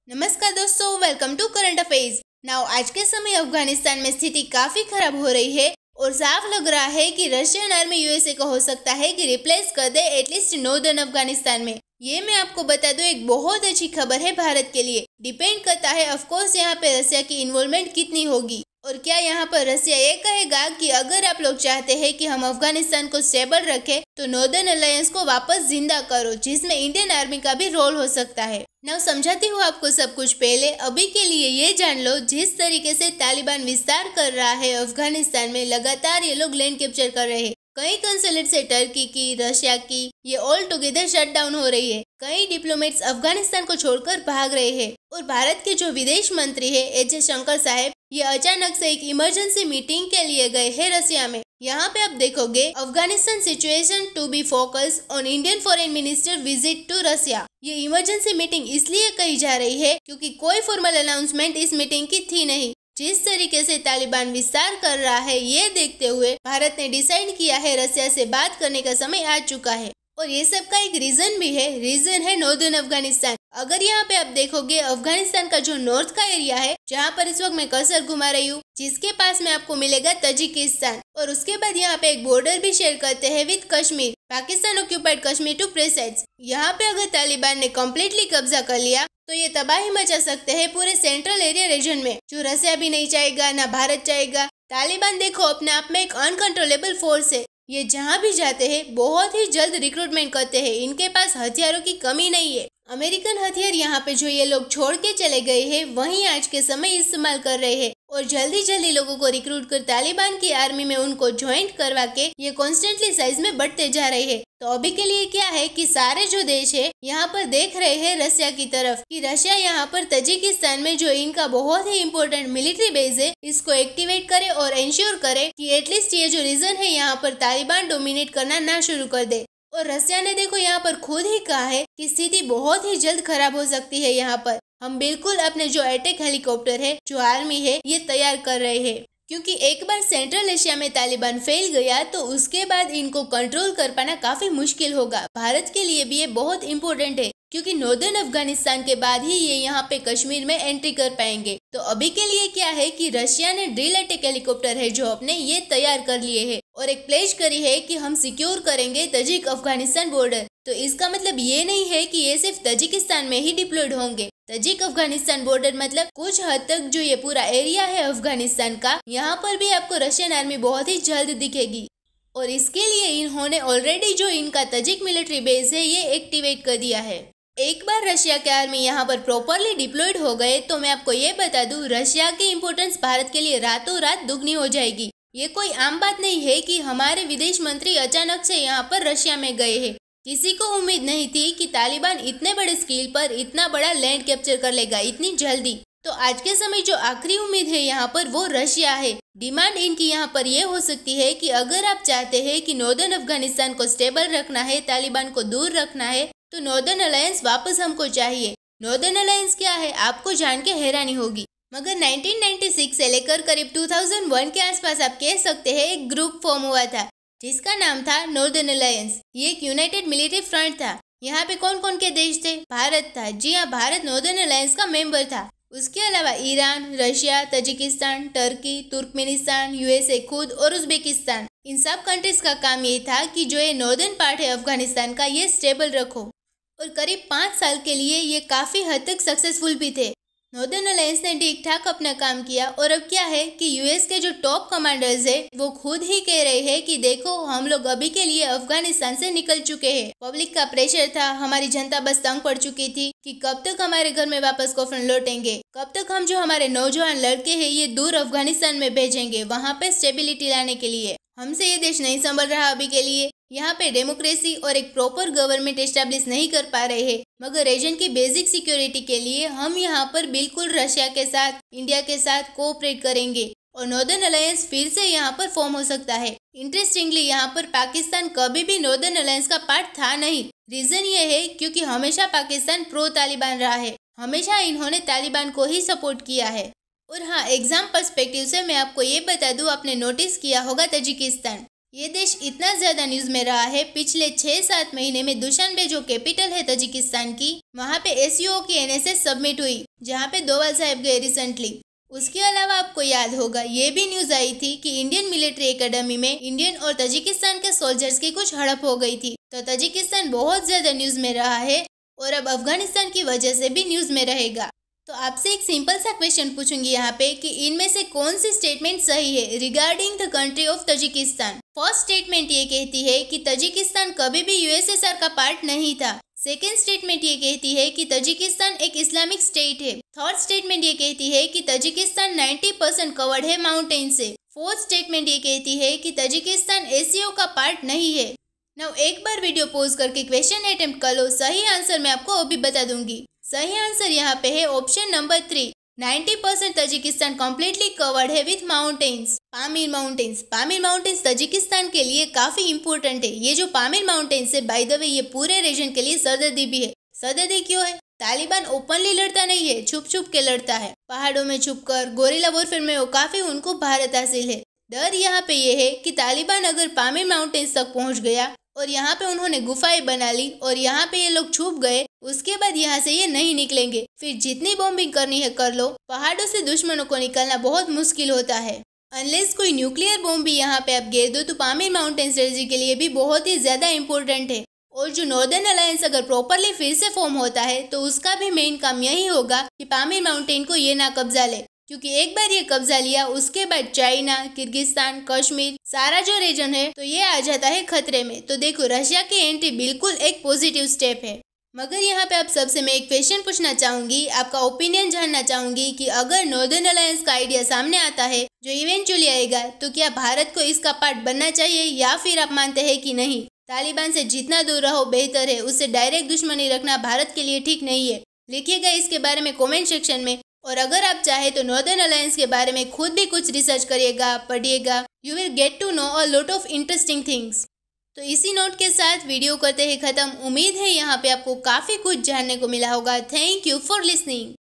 नमस्कार दोस्तों, welcome to current affairs. Now आज के समय अफगानिस्तान में स्थिति काफी खराब हो रही है और साफ लग रहा है कि रशियन आर्मी यूएसए को हो सकता है कि रिप्लेस कर दे एटलीस्ट नॉर्दर्न अफगानिस्तान में। ये मैं आपको बता दूं, एक बहुत अच्छी खबर है भारत के लिए। डिपेंड करता है ऑफकोर्स यहाँ पे रशिया की इन्वॉल्वमेंट कितनी होगी और क्या यहाँ पर रशिया ये कहेगा कि अगर आप लोग चाहते हैं कि हम अफगानिस्तान को स्टेबल रखें तो नॉर्दर्न अलायंस को वापस जिंदा करो, जिसमें इंडियन आर्मी का भी रोल हो सकता है। नाउ समझाती हूँ आपको सब कुछ। पहले अभी के लिए ये जान लो, जिस तरीके से तालिबान विस्तार कर रहा है अफगानिस्तान में, लगातार ये लोग लैंड कैप्चर कर रहे हैं। कई कंसुलेट से टर्की की, रशिया की, ये ऑल टुगेदर शट डाउन हो रही है। कई डिप्लोमेट्स अफगानिस्तान को छोड़कर भाग रहे हैं और भारत के जो विदेश मंत्री है एच जयशंकर साहब, ये अचानक से एक इमरजेंसी मीटिंग के लिए गए हैं रशिया में। यहाँ पे आप देखोगे Afghanistan situation to be focus on Indian foreign minister visit to Russia. ये इमरजेंसी मीटिंग इसलिए कही जा रही है क्योंकि कोई फॉर्मल अनाउंसमेंट इस मीटिंग की थी नहीं। जिस तरीके से तालिबान विस्तार कर रहा है, ये देखते हुए भारत ने डिसाइड किया है रशिया से बात करने का समय आ चुका है। और ये सब का एक रीजन भी है, रीजन है नॉर्दर्न अफगानिस्तान। अगर यहाँ पे आप देखोगे अफगानिस्तान का जो नॉर्थ का एरिया है, जहाँ पर इस वक्त मैं कर्सर घुमा रही हूँ, जिसके पास में आपको मिलेगा तजिकिस्तान, और उसके बाद यहाँ पे एक बॉर्डर भी शेयर करते हैं with Kashmir, Pakistan occupied Kashmir to precise. यहाँ पे अगर तालिबान ने कम्प्लीटली कब्जा कर लिया तो ये तबाही मचा सकते हैं पूरे सेंट्रल एरिया रीजन में, जो रशिया भी नहीं चाहेगा, ना भारत चाहेगा। तालिबान देखो अपने आप में एक अनकंट्रोलेबल फोर्स है। ये जहाँ भी जाते हैं बहुत ही जल्द रिक्रूटमेंट करते हैं। इनके पास हथियारों की कमी नहीं है। अमेरिकन हथियार यहाँ पे जो ये लोग छोड़ के चले गए हैं, वहीं आज के समय इस्तेमाल कर रहे हैं और जल्दी जल्दी लोगों को रिक्रूट कर तालिबान की आर्मी में उनको ज्वाइंट करवा के ये कॉन्स्टेंटली साइज में बढ़ते जा रहे हैं। तो अभी के लिए क्या है कि सारे जो देश है यहाँ पर देख रहे हैं रशिया की तरफ कि रशिया यहाँ पर तजिकिस्तान में जो इनका बहुत ही इम्पोर्टेंट मिलिट्री बेस है, इसको एक्टिवेट करे और इंश्योर करे कि एटलीस्ट ये जो रीजन है यहाँ पर तालिबान डोमिनेट करना ना शुरू कर दे। और रशिया ने देखो यहाँ पर खुद ही कहा है कि स्थिति बहुत ही जल्द खराब हो सकती है। यहाँ पर हम बिल्कुल अपने जो अटैक हेलीकॉप्टर है, जो आर्मी है, ये तैयार कर रहे हैं, क्योंकि एक बार सेंट्रल एशिया में तालिबान फेल गया तो उसके बाद इनको कंट्रोल कर पाना काफी मुश्किल होगा। भारत के लिए भी ये बहुत इम्पोर्टेंट है, क्योंकि नॉर्दर्न अफगानिस्तान के बाद ही ये यहाँ पे कश्मीर में एंट्री कर पाएंगे। तो अभी के लिए क्या है कि रशिया ने ड्रिल अटैक हेलीकॉप्टर है जो अपने ये तैयार कर लिए है और एक प्लेज करी है कि हम सिक्योर करेंगे तजिक अफगानिस्तान बॉर्डर। तो इसका मतलब ये नहीं है कि ये सिर्फ तजिकिस्तान में ही डिप्लॉयड होंगे। तजिक अफगानिस्तान बॉर्डर मतलब कुछ हद तक जो ये पूरा एरिया है अफगानिस्तान का, यहाँ पर भी आपको रशियन आर्मी बहुत ही जल्द दिखेगी। और इसके लिए इन्होंने ऑलरेडी जो इनका तजिक मिलिट्री बेस है ये एक्टिवेट कर दिया है। एक बार रशिया के आर्मी यहाँ पर प्रॉपरली डिप्लॉयड हो गए तो मैं आपको ये बता दूं, रशिया की इम्पोर्टेंस भारत के लिए रातों रात दुगनी हो जाएगी। ये कोई आम बात नहीं है कि हमारे विदेश मंत्री अचानक से यहाँ पर रशिया में गए हैं। किसी को उम्मीद नहीं थी कि तालिबान इतने बड़े स्केल पर इतना बड़ा लैंड कैप्चर कर लेगा इतनी जल्दी। तो आज के समय जो आखिरी उम्मीद है यहाँ पर वो रशिया है। डिमांड इनकी यहाँ पर ये हो सकती है कि अगर आप चाहते हैं कि नॉर्दर्न अफगानिस्तान को स्टेबल रखना है, तालिबान को दूर रखना है, तो नॉर्दर्न अलायंस वापस हमको चाहिए। नॉर्दर्न अलायंस क्या है आपको जान के हैरानी होगी, मगर 1996 से लेकर करीब 2001 के आसपास आप कह सकते हैं एक ग्रुप फॉर्म हुआ था जिसका नाम था नॉर्दर्न अलायंस। ये एक यूनाइटेड मिलिट्री फ्रंट था। यहाँ पे कौन कौन के देश थे? भारत था। जी हाँ, भारत नॉर्दर्न अलायंस का मेंबर था। उसके अलावा Iran, Russia, Tajikistan, Turkey, Turkmenistan, USA खुद और उज्बेकिस्तान, इन सब कंट्रीज का काम ये था कि जो ये नॉर्दर्न पार्ट है अफगानिस्तान का, ये स्टेबल रखो। और करीब 5 साल के लिए ये काफी हद तक सक्सेसफुल भी थे। नॉर्दर्न अलायंस ने ठीक ठाक अपना काम किया और अब क्या है कि यूएस के जो टॉप कमांडर्स है वो खुद ही कह रहे हैं कि देखो हम लोग अभी के लिए अफगानिस्तान से निकल चुके हैं। पब्लिक का प्रेशर था, हमारी जनता बस तंग पड़ चुकी थी कि कब तक हमारे घर में वापस कफन लौटेंगे, कब तक हम जो हमारे नौजवान लड़के हैं ये दूर अफगानिस्तान में भेजेंगे वहाँ पे स्टेबिलिटी लाने के लिए। हमसे ये देश नहीं संभल रहा अभी के लिए। यहाँ पे डेमोक्रेसी और एक प्रॉपर गवर्नमेंट एस्टेब्लिश नहीं कर पा रहे हैं, मगर रीजन की बेसिक सिक्योरिटी के लिए हम यहाँ पर बिल्कुल रशिया के साथ, इंडिया के साथ कोऑपरेट करेंगे और नॉर्दर्न अलायंस फिर से यहाँ पर फॉर्म हो सकता है। इंटरेस्टिंगली यहाँ पर पाकिस्तान कभी भी नॉर्दर्न अलायंस का पार्ट था नहीं। रीजन ये है क्योंकि हमेशा पाकिस्तान प्रो तालिबान रहा है, हमेशा इन्होंने तालिबान को ही सपोर्ट किया है। और हाँ, एग्जाम पर्सपेक्टिव से मैं आपको ये बता दूं, आपने नोटिस किया होगा तजिकिस्तान ये देश इतना ज्यादा न्यूज में रहा है, पिछले 6-7 महीने में दुशानबे जो कैपिटल है तजिकिस्तान की, वहाँ पे एससीओ की एनएसएस सबमिट हुई, जहाँ पे दोवाल साहब गए रिसेंटली। उसके अलावा आपको याद होगा ये भी न्यूज आई थी कि इंडियन मिलिट्री एकेडमी में इंडियन और तजिकिस्तान के सोल्जर्स की कुछ हड़प हो गई थी। तो तजिकिस्तान बहुत ज्यादा न्यूज में रहा है और अब अफगानिस्तान की वजह से भी न्यूज में रहेगा। तो आपसे एक सिंपल सा क्वेश्चन पूछूंगी यहाँ पे कि इनमें से कौन सी स्टेटमेंट सही है regarding the country of Tajikistan. First statement ये कहती है कि तजिकिस्तान कभी भी यूएसएसआर का पार्ट नहीं था। सेकेंड स्टेटमेंट ये कहती है कि तजिकिस्तान एक इस्लामिक स्टेट है। थर्ड स्टेटमेंट ये कहती है कि तजिकिस्तान 90% कवर्ड है माउंटेन से। फोर्थ स्टेटमेंट ये कहती है कि तजिकिस्तान एससीओ का पार्ट नहीं है। नाउ एक बार वीडियो पॉज करके क्वेश्चन अटेम्प्ट कर लो, सही आंसर मैं आपको अभी बता दूंगी। सही आंसर यहाँ पे है option number 3। 90% Tajikistan completely covered है with mountains, Pamir mountains. Pamir mountains Tajikistan के लिए काफी इंपॉर्टेंट है। ये जो पामीर माउंटेन्स है, बाय द वे, ये पूरे रीजन के लिए सरदर्दी भी है। सरदर्दी क्यों है? तालिबान ओपनली लड़ता नहीं है, छुप छुप के लड़ता है, पहाड़ों में छुपकर। गोरिल्ला वॉरफेयर में वो काफी उनको भारत हासिल है। डर यहाँ पे ये है कि तालिबान अगर पामीर माउंटेन्स तक पहुंच गया और यहाँ पे उन्होंने गुफाएं बना ली और यहाँ पे ये लोग छुप गए, उसके बाद यहाँ से ये नहीं निकलेंगे। फिर जितनी बॉम्बिंग करनी है कर लो, पहाड़ों से दुश्मनों को निकलना बहुत मुश्किल होता है। अनलेस कोई न्यूक्लियर बॉम्ब भी यहाँ पे आप गिर दो तो पामीर माउंटेन स्ट्रेटजी के लिए भी बहुत ही ज्यादा इंपॉर्टेंट है। और जो नॉर्दर्न अलायंस अगर प्रॉपरली फिर से फॉर्म होता है तो उसका भी मेन काम यही होगा कि पामीर माउंटेन को ये ना कब्जा ले, क्योंकि एक बार ये कब्जा लिया उसके बाद चाइना, किर्गिस्तान, कश्मीर, सारा जो रीजन है तो ये आ जाता है खतरे में। तो देखो, रशिया की एंट्री बिल्कुल एक पॉजिटिव स्टेप है। मगर यहाँ पे आप सबसे मैं एक क्वेश्चन पूछना चाहूंगी, आपका ओपिनियन जानना चाहूंगी कि अगर नॉर्दर्न अलायंस का आइडिया सामने आता है जो इवेंचुअली आएगा, तो क्या भारत को इसका पार्ट बनना चाहिए या फिर आप मानते हैं कि नहीं, तालिबान से जितना दूर रहो बेहतर है, उससे डायरेक्ट दुश्मनी रखना भारत के लिए ठीक नहीं है। लिखिएगा इसके बारे में कॉमेंट सेक्शन में। और अगर आप चाहे तो नॉर्दर्न अलायंस के बारे में खुद भी कुछ रिसर्च करिएगा, पढ़िएगा। You will get to know a lot of interesting things. तो इसी नोट के साथ वीडियो करते हैं खत्म। उम्मीद है यहाँ पे आपको काफी कुछ जानने को मिला होगा। Thank you for listening.